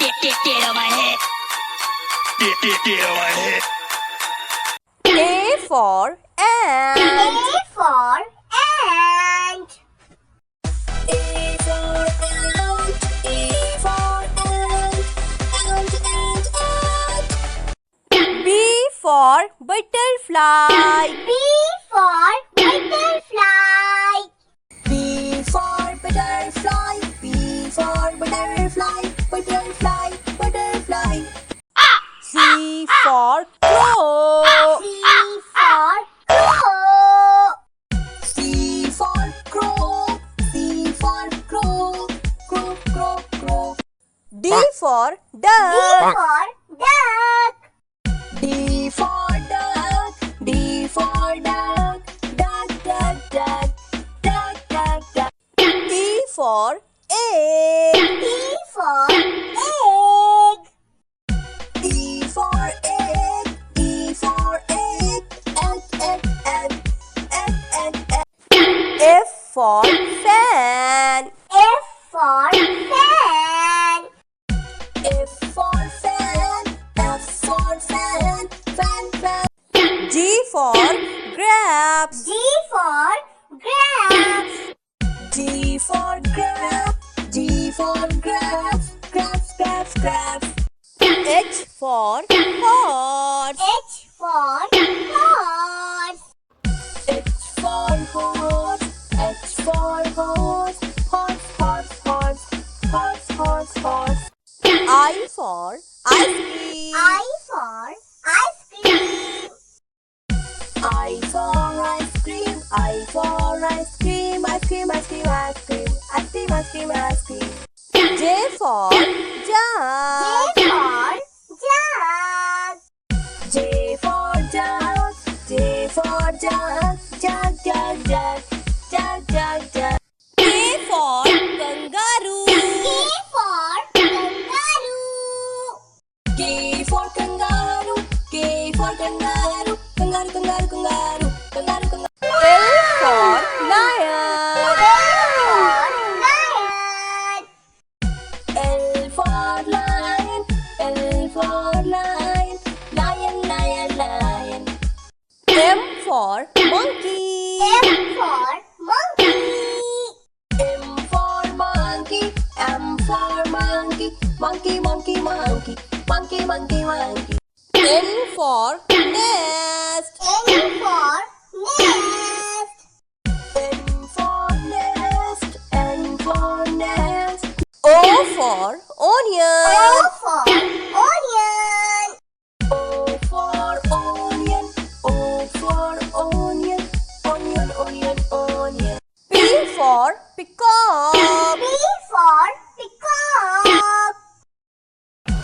Get on my head. Get on my head. A for ant. A for ant. A for ant. A for ant. Ant, ant, ant. B for butterfly. B for butterfly. B for butterfly. B for butterfly. Butterfly, butterfly. C for crow. C for crow. C for crow. C for crow. Crow, crow, crow. D for D duck. for duck. D for duck. D for duck. Duck, duck, duck. Duck, duck, duck. E for egg. E for egg. E for egg. E for egg. Egg, egg, egg. Egg, egg, egg. F for fan. F for fan. F for fan. F for fan. Fan, fan. G for grapes. G for grapes. G for grab. G for grabs. Grabs, grabs, grabs. H for horse. H for horse. H for horse. H for horse. Horse, horse, horse. Horse, horse, horse. I for ice cream. I for ice cream. I for ice cream. I for ice cream. Ice cream, ice cream, ice cream. Ice cream, ice cream, ice cream. J for jug. J for jug. J for jug. J for jug. Jug, jug, jug. Jug, jug, jug. K for kangaroo. K for kangaroo. K for kangaroo. K for kangaroo. Kangaroo, kangaroo, kangaroo. Kangaroo, kangaroo. L for lion. L for lion. L for lion. L for lion. Lion, lion, lion. M for monkey. M for monkey. M for monkey. M for monkey. Monkey, monkey, monkey. Monkey, monkey, monkey. N for nest. N for nest. N for nest. N for nest. O for onion. O for onion. O for onion. O for onion. Onion, onion, onion. P for peacock. P for peacock.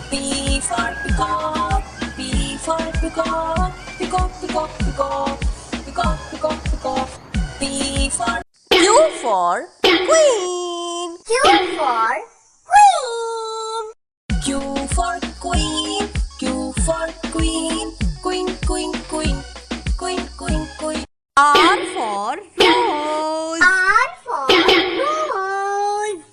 P for peacock. P for peacock. Peacock, peacock, peacock. Peacock, peacock, peacock. P for Q for queen. Q for queen. Q for queen. Q for queen. Queen, queen, queen. Queen, queen, queen. R for rose. R for rose.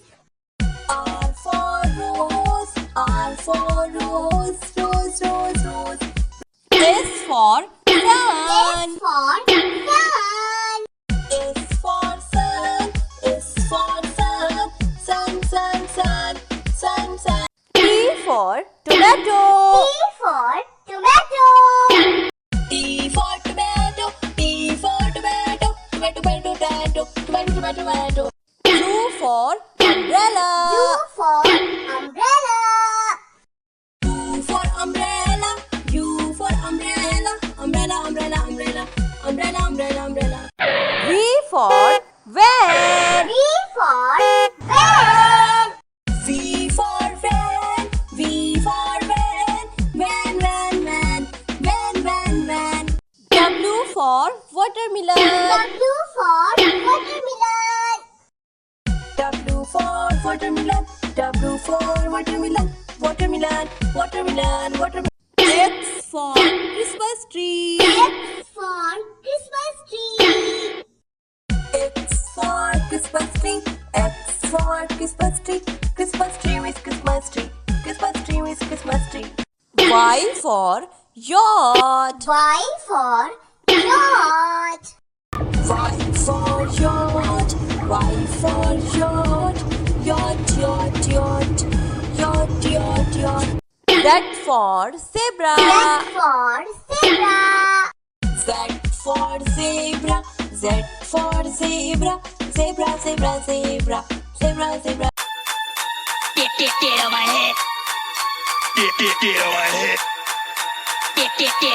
R for rose. R for rose. Rose, rose, rose. S for sun. S for sun. S for sun. S for sun. Sun, sun, sun. Sun, sun. T for tomato. T for tomato. T for tomato. T for tomato. Tomato, tomato, tomato. Tomato, tomato, tomato. U for umbrella. U for umbrella. U for umbrella. U for umbrella. Umbrella, umbrella, umbrella. Umbrella, umbrella, umbrella. V for van. V for van. V for van. V for van. Van, van, van. Van, van, van. W for watermelon. W for watermelon. W for watermelon. W for watermelon. Watermelon, watermelon, watermelon. X for Christmas tree. X for Christmas tree. X for Christmas tree. X for Christmas tree. Christmas tree with Christmas tree. Christmas for yacht. Y for yacht. Y for yacht. Y for yacht. Yacht, yacht, yacht. Yacht, yacht, yacht. Z for zebra. Z for zebra. Z for zebra. Z for zebra. Zebra, zebra, zebra. Zebra, zebra. Get on my head. Get on my head. Get